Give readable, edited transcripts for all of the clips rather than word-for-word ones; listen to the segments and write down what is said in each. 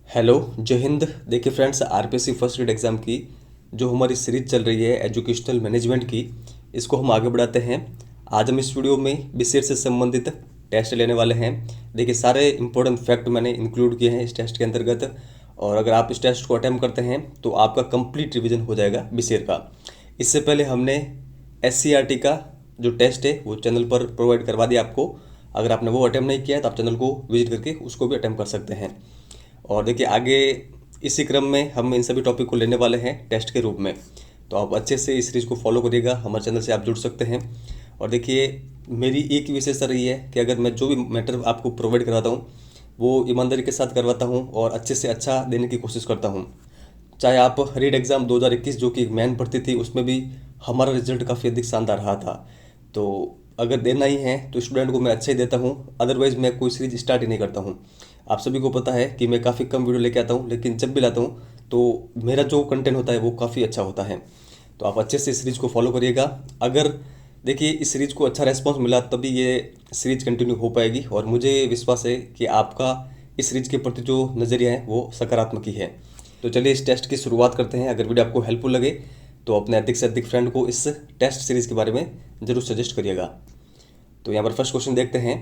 Hello, जय हिंद। देखिए friends, RPSC first grade exam की जो हमारी सीरीज चल रही है एजुकेशनल मैनेजमेंट की, इसको हम आगे बढ़ाते हैं। आज हम इस वीडियो में बीसीएड से संबंधित टेस्ट लेने वाले हैं। देखिए सारे इंपॉर्टेंट फैक्ट मैंने इंक्लूड किए हैं इस टेस्ट के अंतर्गत, और अगर आप इस टेस्ट को अटैम्प्ट करते हैं तो आपका कंप्लीट रिवीजन हो जाएगा बीसीएड का। इससे पहले हमने एससीईआरटी का जो टेस्ट है वो चैनल पर प्रोवाइड करवा दिया आपको। अगर आपने वो अटैम्प्ट नहीं किया है तो आप चैनल को विजिट करके उसको भी अटैम्प्ट कर सकते हैं। और देखिए आगे इसी क्रम में हम इन सभी टॉपिक को लेने वाले हैं टेस्ट के रूप में, तो आप अच्छे से इस सीरीज़ को फॉलो करिएगा। हमारे चैनल से आप जुड़ सकते हैं। और देखिए मेरी एक विशेषता रही है कि अगर मैं जो भी मैटर आपको प्रोवाइड करवाता हूँ वो ईमानदारी के साथ करवाता हूँ और अच्छे से अच्छा देने की कोशिश करता हूँ। चाहे आप रीड एग्ज़ाम 2021 जो कि एक मेन भर्ती थी उसमें भी हमारा रिजल्ट काफ़ी अधिक शानदार रहा था। तो अगर देना ही है तो स्टूडेंट को मैं अच्छा ही देता हूँ, अदरवाइज़ मैं कोई सीरीज स्टार्ट ही नहीं करता हूँ। आप सभी को पता है कि मैं काफ़ी कम वीडियो लेके आता हूँ, लेकिन जब भी लाता हूँ तो मेरा जो कंटेंट होता है वो काफ़ी अच्छा होता है। तो आप अच्छे से इस सीरीज़ को फॉलो करिएगा। अगर देखिए इस सीरीज़ को अच्छा रेस्पॉन्स मिला तभी ये सीरीज कंटिन्यू हो पाएगी, और मुझे विश्वास है कि आपका इस सीरीज के प्रति जो नज़रिया है वो सकारात्मक ही है। तो चलिए इस टेस्ट की शुरुआत करते हैं। अगर वीडियो आपको हेल्पफुल लगे तो अपने अधिक से अधिक फ्रेंड को इस टेस्ट सीरीज़ के बारे में ज़रूर सजेस्ट करिएगा। तो यहाँ पर फर्स्ट क्वेश्चन देखते हैं।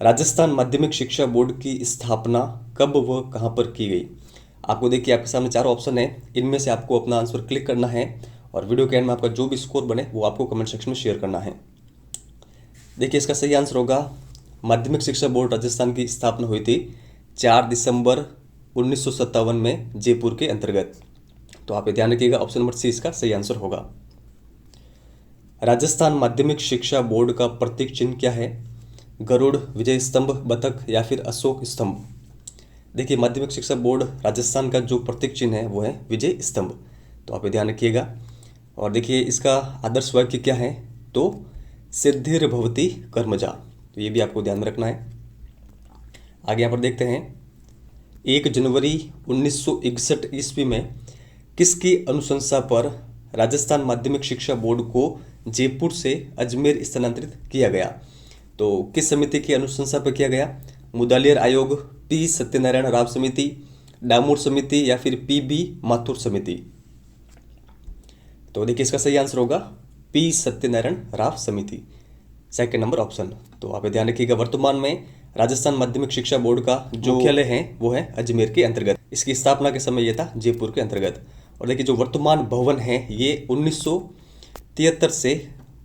राजस्थान माध्यमिक शिक्षा बोर्ड की स्थापना कब व कहाँ पर की गई? आपको देखिए आपके सामने चार ऑप्शन है, इनमें से आपको अपना आंसर क्लिक करना है और वीडियो के एंड में आपका जो भी स्कोर बने वो आपको कमेंट सेक्शन में शेयर करना है। देखिए इसका सही आंसर होगा माध्यमिक शिक्षा बोर्ड राजस्थान की स्थापना हुई थी 4 दिसंबर 1957 में जयपुर के अंतर्गत। तो आप ये ध्यान रखिएगा, ऑप्शन नंबर सी इसका सही आंसर होगा। राजस्थान माध्यमिक शिक्षा बोर्ड का प्रतीक चिन्ह क्या है? गरुड़, विजय स्तंभ, बतख या फिर अशोक स्तंभ? देखिए माध्यमिक शिक्षा बोर्ड राजस्थान का जो प्रतीक चिन्ह है वो है विजय स्तंभ। तो आप ये ध्यान रखिएगा। और देखिए इसका आदर्श वाक्य क्या है? तो सिद्धिर्भवति कर्मजा। तो ये भी आपको ध्यान में रखना है। आगे यहाँ पर देखते हैं। 1 जनवरी 1961 ईस्वी में किसकी अनुशंसा पर राजस्थान माध्यमिक शिक्षा बोर्ड को जयपुर से अजमेर स्थानांतरित किया गया? तो किस समिति की अनुशंसा पर किया गया? मुदालियर आयोग, पी सत्यनारायण राव समिति, डामोर समिति या फिर पी बी माथुर समिति? तो देखिए इसका सही आंसर होगा पी सत्यनारायण राव समिति, सेकंड नंबर ऑप्शन। तो आप ध्यान रखिएगा। वर्तमान में राजस्थान माध्यमिक शिक्षा बोर्ड का जो मुख्यालय है वो है अजमेर के अंतर्गत। इसकी स्थापना के समय ये था जयपुर के अंतर्गत। और देखिए जो वर्तमान भवन है ये 1973 से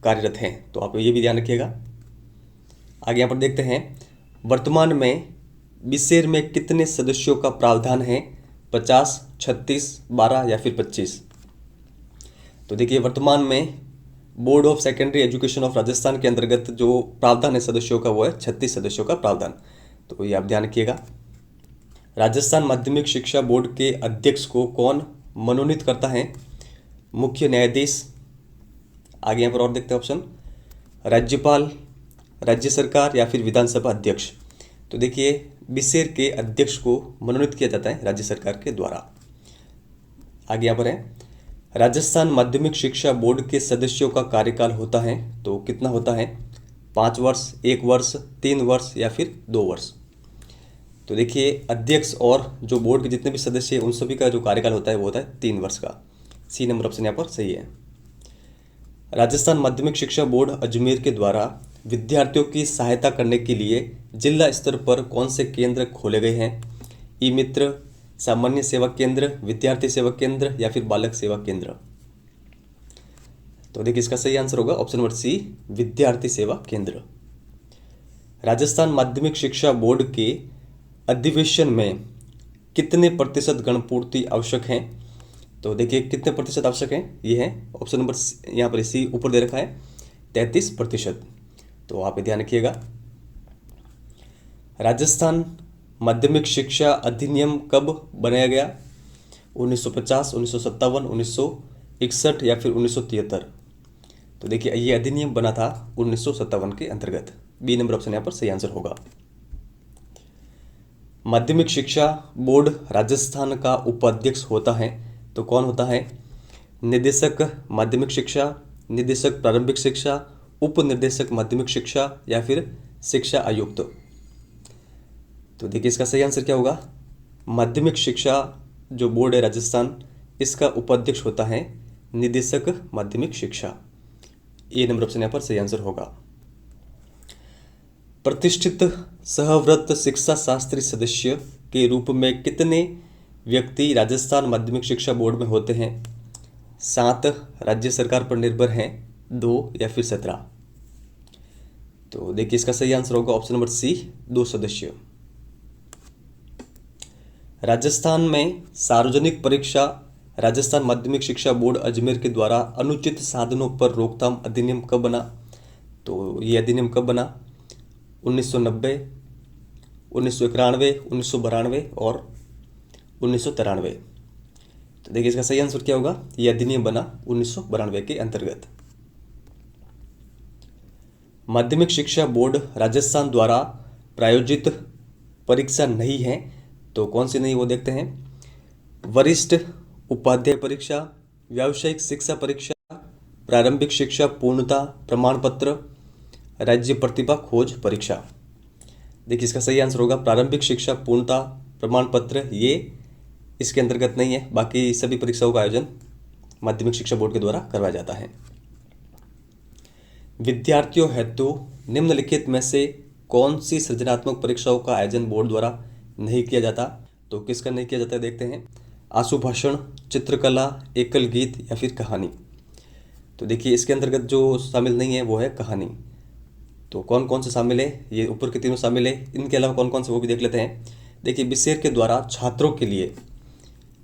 कार्यरत हैं। तो आप ये भी ध्यान रखिएगा। आगे यहाँ पर देखते हैं। वर्तमान में बीसेर में कितने सदस्यों का प्रावधान है? 50, 36, 12 या फिर 25? तो देखिए वर्तमान में board of secondary education of Rajasthan के अंतर्गत जो प्रावधान है सदस्यों का वो है 36 सदस्यों का प्रावधान। तो ये आप ध्यान रखिएगा। राजस्थान माध्यमिक शिक्षा बोर्ड के अध्यक्ष को कौन मनोनीत करता है? मुख्य न्यायाधीश, आगे यहाँ पर और देखते हैं ऑप्शन, राज्यपाल, राज्य सरकार या फिर विधानसभा अध्यक्ष? तो देखिए बीसेर के अध्यक्ष को मनोनीत किया जाता है राज्य सरकार के द्वारा। आगे यहाँ पर है। राजस्थान माध्यमिक शिक्षा बोर्ड के सदस्यों का कार्यकाल होता है तो कितना होता है? 5 वर्ष, 1 वर्ष, 3 वर्ष या फिर 2 वर्ष? तो देखिए अध्यक्ष और जो बोर्ड के जितने भी सदस्य हैं उन सभी का जो कार्यकाल होता है वो होता है 3 वर्ष का। सी नंबर ऑप्शन यहाँ पर सही है। राजस्थान माध्यमिक शिक्षा बोर्ड अजमेर के द्वारा विद्यार्थियों की सहायता करने के लिए जिला स्तर पर कौन से केंद्र खोले गए हैं? ई मित्र, सामान्य सेवा केंद्र, विद्यार्थी सेवा केंद्र या फिर बालक सेवा केंद्र? तो देखिए इसका सही आंसर होगा ऑप्शन नंबर सी, विद्यार्थी सेवा केंद्र। राजस्थान माध्यमिक शिक्षा बोर्ड के अधिवेशन में कितने प्रतिशत गणपूर्ति आवश्यक है? तो देखिए कितने प्रतिशत आवश्यक है, ये है ऑप्शन नंबर यहाँ पर सी ऊपर दे रखा है 33%। तो आप ध्यान रखिएगा। राजस्थान माध्यमिक शिक्षा अधिनियम कब बनाया गया? 1950, 1957, 1961 या फिर 1973? तो देखिए ये अधिनियम बना था 1957 के अंतर्गत। बी नंबर ऑप्शन यहाँ पर सही आंसर होगा। माध्यमिक शिक्षा बोर्ड राजस्थान का उपाध्यक्ष होता है तो कौन होता है? निदेशक माध्यमिक शिक्षा, निदेशक प्रारंभिक शिक्षा, उप निर्देशक माध्यमिक शिक्षा या फिर शिक्षा आयुक्त? तो देखिए इसका सही आंसर क्या होगा? माध्यमिक शिक्षा जो बोर्ड है राजस्थान, इसका उपाध्यक्ष होता है निदेशक माध्यमिक शिक्षा। ए नंबर ऑप्शन यहाँ पर सही आंसर होगा। प्रतिष्ठित सहव्रत शिक्षा शास्त्री सदस्य के रूप में कितने व्यक्ति राजस्थान माध्यमिक शिक्षा बोर्ड में होते हैं? 7 राज्य सरकार पर निर्भर हैं, 2 या फिर 17? तो देखिए इसका सही आंसर होगा ऑप्शन नंबर सी, 2 सदस्य। राजस्थान में सार्वजनिक परीक्षा राजस्थान माध्यमिक शिक्षा बोर्ड अजमेर के द्वारा अनुचित साधनों पर रोकथाम अधिनियम कब बना? तो ये अधिनियम कब बना? 1990, 1991, 1992 और 1993। तो देखिए इसका सही आंसर क्या होगा? ये अधिनियम बना 1992 के अंतर्गत। माध्यमिक शिक्षा बोर्ड राजस्थान द्वारा प्रायोजित परीक्षा नहीं है, तो कौन सी नहीं वो देखते हैं। वरिष्ठ उपाध्याय परीक्षा, व्यावसायिक शिक्षा परीक्षा, प्रारंभिक शिक्षा पूर्णता प्रमाण पत्र, राज्य प्रतिभा खोज परीक्षा। देखिए इसका सही आंसर होगा प्रारंभिक शिक्षा पूर्णता प्रमाण पत्र, ये इसके अंतर्गत नहीं है। बाकी सभी परीक्षाओं का आयोजन माध्यमिक शिक्षा बोर्ड के द्वारा करवाया जाता है। विद्यार्थियों हेतु निम्नलिखित में से कौन सी सृजनात्मक परीक्षाओं का आयोजन बोर्ड द्वारा नहीं किया जाता? तो किसका नहीं किया जाता है देखते हैं। आशु भाषण, चित्रकला, एकल गीत या फिर कहानी। तो देखिए इसके अंतर्गत जो शामिल नहीं है वो है कहानी। तो कौन कौन से शामिल है? ये ऊपर के तीनों शामिल है। इनके अलावा कौन कौन से वो भी देख लेते हैं। देखिए बिसेर के द्वारा छात्रों के लिए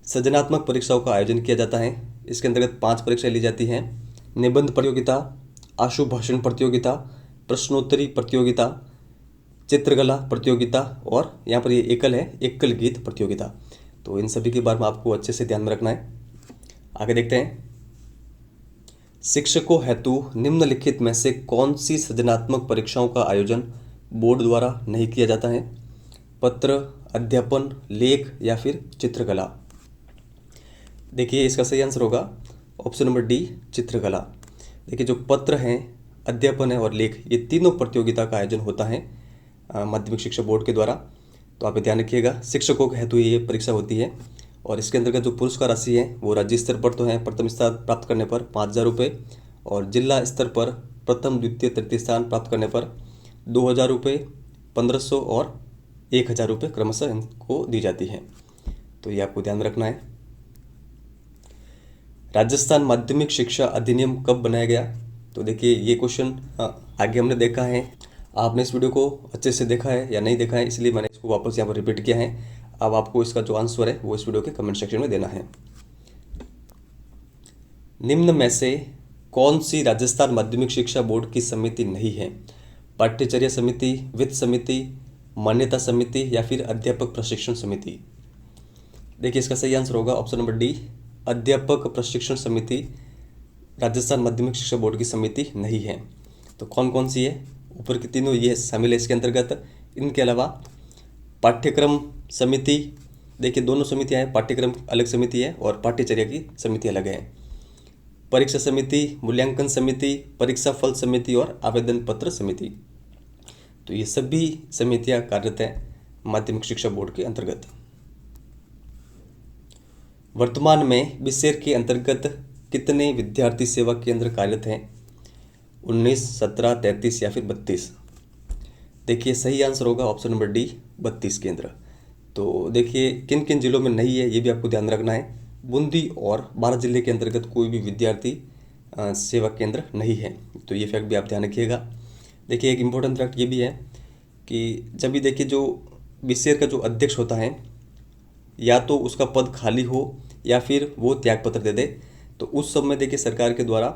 सृजनात्मक परीक्षाओं का आयोजन किया जाता है। इसके अंतर्गत 5 परीक्षाएं ली जाती हैं। निबंध प्रतियोगिता, आशु भाषण प्रतियोगिता, प्रश्नोत्तरी प्रतियोगिता, चित्रकला प्रतियोगिता और यहाँ पर ये एकल है, एकल गीत प्रतियोगिता। तो इन सभी के बारे में आपको अच्छे से ध्यान में रखना है। आगे देखते हैं। शिक्षकों हेतु निम्नलिखित में से कौन सी सृजनात्मक परीक्षाओं का आयोजन बोर्ड द्वारा नहीं किया जाता है? पत्र, अध्यापन, लेख या फिर चित्रकला। देखिए इसका सही आंसर होगा ऑप्शन नंबर डी, चित्रकला। देखिए जो पत्र हैं, अध्यापन है और लेख, ये तीनों प्रतियोगिता का आयोजन होता है माध्यमिक शिक्षा बोर्ड के द्वारा। तो आप ध्यान रखिएगा, शिक्षकों के हेतु ये परीक्षा होती है। और इसके अंतर्गत जो पुरस्कार राशि है वो राज्य स्तर पर तो है, प्रथम स्थान प्राप्त करने पर 5,000 रुपये, और जिला स्तर पर प्रथम द्वितीय तृतीय स्थान प्राप्त करने पर 2,000 रुपये, 1,500 और 1,000 रुपये क्रमशः इनको दी जाती है। तो ये आपको ध्यान में रखना है। राजस्थान माध्यमिक शिक्षा अधिनियम कब बनाया गया? तो देखिए ये क्वेश्चन आगे हमने देखा है। आपने इस वीडियो को अच्छे से देखा है या नहीं देखा है, इसलिए मैंने इसको वापस यहाँ पर रिपीट किया है। अब आपको इसका जो आंसर है वो इस वीडियो के कमेंट सेक्शन में देना है। निम्न में से कौन सी राजस्थान माध्यमिक शिक्षा बोर्ड की समिति नहीं है? पाठ्यचर्या समिति, वित्त समिति, मान्यता समिति या फिर अध्यापक प्रशिक्षण समिति। देखिए इसका सही आंसर होगा ऑप्शन नंबर डी, अध्यापक प्रशिक्षण समिति राजस्थान माध्यमिक शिक्षा बोर्ड की समिति नहीं है। तो कौन कौन सी है? ऊपर की तीनों ये शामिल है इसके अंतर्गत। इनके अलावा पाठ्यक्रम समिति, देखिए दोनों समितियां हैं, पाठ्यक्रम अलग समिति है और पाठ्यचर्या की समिति अलग है। परीक्षा समिति, मूल्यांकन समिति, परीक्षा फल समिति और आवेदन पत्र समिति। तो ये सभी समितियां कार्यरत हैं माध्यमिक शिक्षा बोर्ड के अंतर्गत। वर्तमान में बिसेर के अंतर्गत कितने विद्यार्थी सेवा केंद्र कार्यरत हैं? 19, 17, 33 या फिर 32? देखिए सही आंसर होगा ऑप्शन नंबर डी, 32 केंद्र। तो देखिए किन किन जिलों में नहीं है ये भी आपको ध्यान रखना है। बूंदी और बारां जिले के अंतर्गत कोई भी विद्यार्थी सेवा केंद्र नहीं है। तो ये फैक्ट भी आप ध्यान रखिएगा। देखिए एक इम्पोर्टेंट फैक्ट ये भी है कि जब भी देखिए जो बिसेर का जो अध्यक्ष होता है, या तो उसका पद खाली हो या फिर वो त्यागपत्र दे दे, तो उस समय देखिए सरकार के द्वारा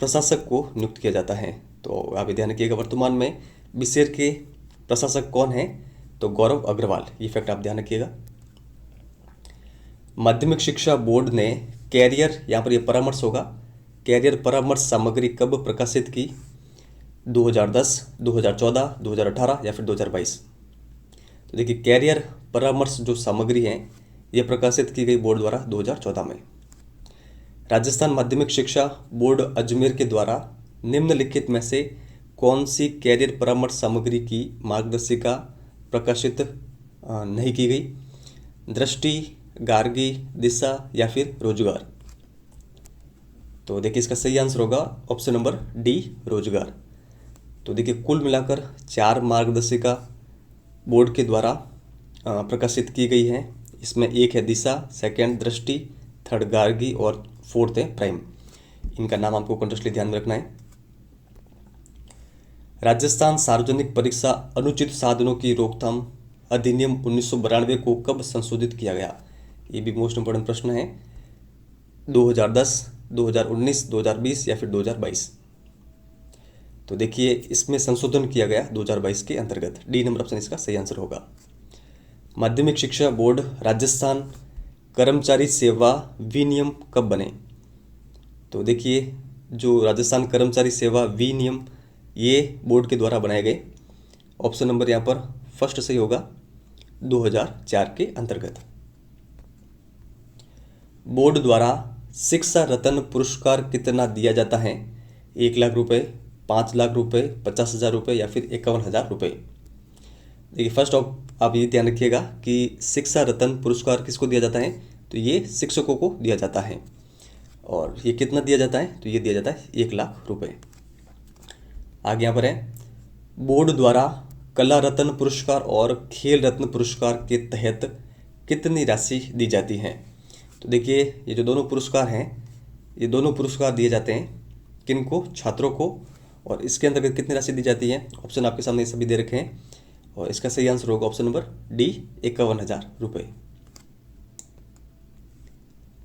प्रशासक को नियुक्त किया जाता है। तो आप ध्यान रखिएगा। वर्तमान में बिसेर के प्रशासक कौन है? तो गौरव अग्रवाल। ये फैक्ट आप ध्यान रखिएगा। माध्यमिक शिक्षा बोर्ड ने कैरियर, यहाँ पर ये परामर्श होगा, कैरियर परामर्श सामग्री कब प्रकाशित की? 2010, 2014, 2018 या फिर 2022? तो देखिए कैरियर परामर्श जो सामग्री है ये प्रकाशित की गई बोर्ड द्वारा 2014 में। राजस्थान माध्यमिक शिक्षा बोर्ड अजमेर के द्वारा निम्नलिखित में से कौन सी कैरियर परामर्श सामग्री की मार्गदर्शिका प्रकाशित नहीं की गई? दृष्टि, गार्गी, दिशा या फिर रोजगार। तो देखिए इसका सही आंसर होगा ऑप्शन नंबर डी, रोजगार। तो देखिए कुल मिलाकर 4 मार्गदर्शिका बोर्ड के द्वारा प्रकाशित की गई हैं। इसमें एक है दिशा, सेकंड दृष्टि, थर्ड गार्गी और फोर्थ है प्राइम। इनका नाम आपको कंटिन्यूअसली ध्यान में रखना है। राजस्थान सार्वजनिक परीक्षा अनुचित साधनों की रोकथाम अधिनियम 1992 को कब संशोधित किया गया? ये भी मोस्ट इंपोर्टेंट प्रश्न है। 2010, 2019, 2020 या फिर 2022? तो देखिए इसमें संशोधन किया गया 2022 के अंतर्गत। डी नंबर ऑप्शन इसका सही आंसर होगा। माध्यमिक शिक्षा बोर्ड राजस्थान कर्मचारी सेवा विनियम कब बने? तो देखिए जो राजस्थान कर्मचारी सेवा विनियम ये बोर्ड के द्वारा बनाए गए। ऑप्शन नंबर यहाँ पर फर्स्ट सही होगा, 2004 के अंतर्गत। बोर्ड द्वारा शिक्षा रत्न पुरस्कार कितना दिया जाता है? 1 लाख रुपए, 5 लाख रुपए, 50,000 रुपये या फिर 51,000 रुपये? देखिए फर्स्ट आप ये ध्यान रखिएगा कि शिक्षा रत्न पुरस्कार किसको दिया जाता है? तो ये शिक्षकों को दिया जाता है। और ये कितना दिया जाता है? तो ये दिया जाता है 1 लाख रुपए। आगे यहाँ पर है, बोर्ड द्वारा कला रत्न पुरस्कार और खेल रत्न पुरस्कार के तहत कितनी राशि दी जाती है? तो देखिए ये जो दोनों पुरस्कार हैं, ये दोनों पुरस्कार दिए जाते हैं किनको? छात्रों को। और इसके अंतर्गत कितनी राशि दी जाती है? ऑप्शन आपके सामने सभी दे रखे हैं और इसका सही आंसर होगा ऑप्शन नंबर डी, 51,000 रुपये।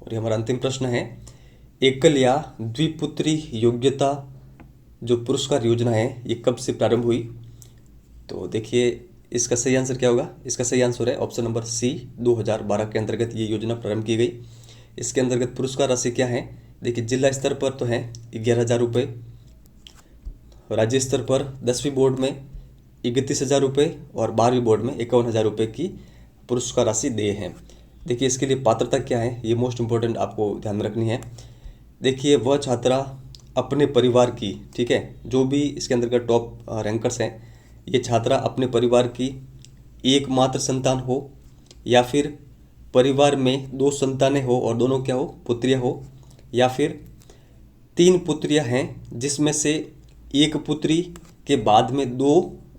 और ये हमारा अंतिम प्रश्न है, एकल या द्विपुत्री योग्यता जो पुरस्कार योजना है ये कब से प्रारंभ हुई? तो देखिए इसका सही आंसर क्या होगा? इसका सही आंसर है ऑप्शन नंबर सी, 2012 के अंतर्गत ये योजना प्रारंभ की गई। इसके अंतर्गत पुरस्कार राशि क्या है? देखिए जिला स्तर पर तो है 11,000 रुपये, राज्य स्तर पर 10वीं बोर्ड में 31,000 रुपये और 12वीं बोर्ड में 51,000 रुपये की पुरस्कार राशि दे हैं। देखिए इसके लिए पात्रता क्या है, ये मोस्ट इम्पोर्टेंट आपको ध्यान में रखनी है। देखिए वह छात्रा अपने परिवार की, ठीक है, जो भी इसके अंतर्गत टॉप रैंकर्स हैं, ये छात्रा अपने परिवार की एकमात्र संतान हो या फिर परिवार में 2 संतानें हो और दोनों क्या हो? पुत्रियां हो, या फिर 3 पुत्रियां हैं जिसमें से एक पुत्री के बाद में 2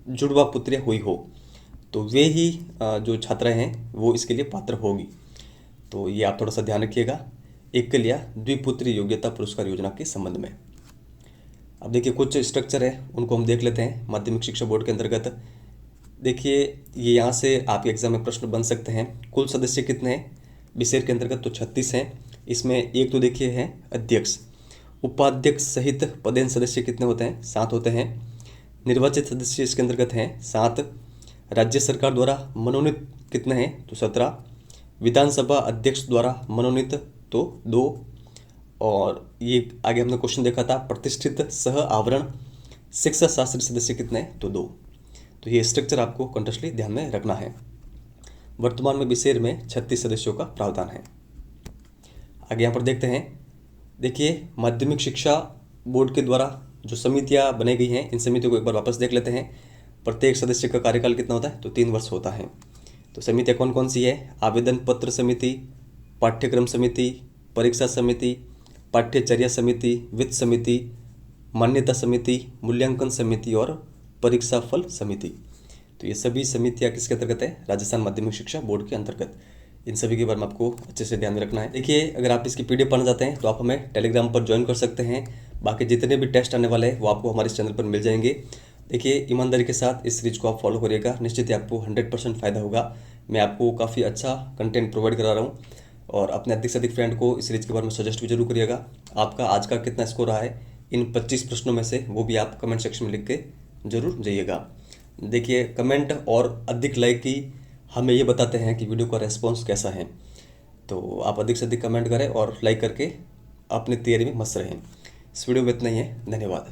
जुड़वा पुत्रियां हुई हो, तो वे ही जो छात्राएं हैं वो इसके लिए पात्र होगी। तो ये आप थोड़ा सा ध्यान रखिएगा एकल या द्विपुत्री योग्यता पुरस्कार योजना के संबंध में। अब देखिए कुछ स्ट्रक्चर है उनको हम देख लेते हैं माध्यमिक शिक्षा बोर्ड के अंतर्गत। देखिए ये यहाँ से आपके एग्जाम में प्रश्न बन सकते हैं। कुल सदस्य कितने हैं विषय के अंतर्गत? तो 36 हैं। इसमें एक तो देखिए है अध्यक्ष, उपाध्यक्ष सहित पदेन सदस्य कितने होते हैं? 7 होते हैं। निर्वाचित सदस्य इसके अंतर्गत हैं 7। राज्य सरकार द्वारा मनोनीत कितने हैं? तो 17। विधानसभा अध्यक्ष द्वारा मनोनीत तो 2। और ये आगे हमने क्वेश्चन देखा था, प्रतिष्ठित सह आवरण शिक्षा शास्त्री सदस्य कितने हैं? तो 2। तो ये स्ट्रक्चर आपको कंटिन्यूअसली ध्यान में रखना है। वर्तमान में विषय में 36 सदस्यों का प्रावधान है। आगे यहाँ पर देखते हैं, देखिए माध्यमिक शिक्षा बोर्ड के द्वारा जो समितियाँ बनाई गई हैं, इन समितियों को एक बार वापस देख लेते हैं। प्रत्येक सदस्य का कार्यकाल कितना होता है? तो 3 वर्ष होता है। तो समितियाँ कौन कौन सी है? आवेदन पत्र समिति, पाठ्यक्रम समिति, परीक्षा समिति, पाठ्यचर्या समिति, वित्त समिति, मान्यता समिति, मूल्यांकन समिति और परीक्षा फल समिति। तो ये सभी समितियाँ किसके अंतर्गत है? राजस्थान माध्यमिक शिक्षा बोर्ड के अंतर्गत। इन सभी के बारे में आपको अच्छे से ध्यान में रखना है। देखिए अगर आप इसकी PDF पढ़ना चाहते हैं तो आप हमें टेलीग्राम पर ज्वाइन कर सकते हैं। बाकी जितने भी टेस्ट आने वाले हैं वो आपको हमारे इस चैनल पर मिल जाएंगे। देखिए ईमानदारी के साथ इस सीरीज को आप फॉलो करिएगा, निश्चित ही आपको 100% फ़ायदा होगा। मैं आपको काफ़ी अच्छा कंटेंट प्रोवाइड करा रहा हूँ और अपने अधिक से अधिक फ्रेंड को इस सीरीज के बारे में सजेस्ट भी जरूर करिएगा। आपका आज का कितना स्कोर रहा है इन 25 प्रश्नों में से, वो भी आप कमेंट सेक्शन में लिख के जरूर जाइएगा। देखिए कमेंट और अधिक लाइक ही हमें ये बताते हैं कि वीडियो का रेस्पॉन्स कैसा है। तो आप अधिक से अधिक कमेंट करें और लाइक करके अपनी तैयारी में मस्त रहें। इस वीडियो में इतना ही है। धन्यवाद।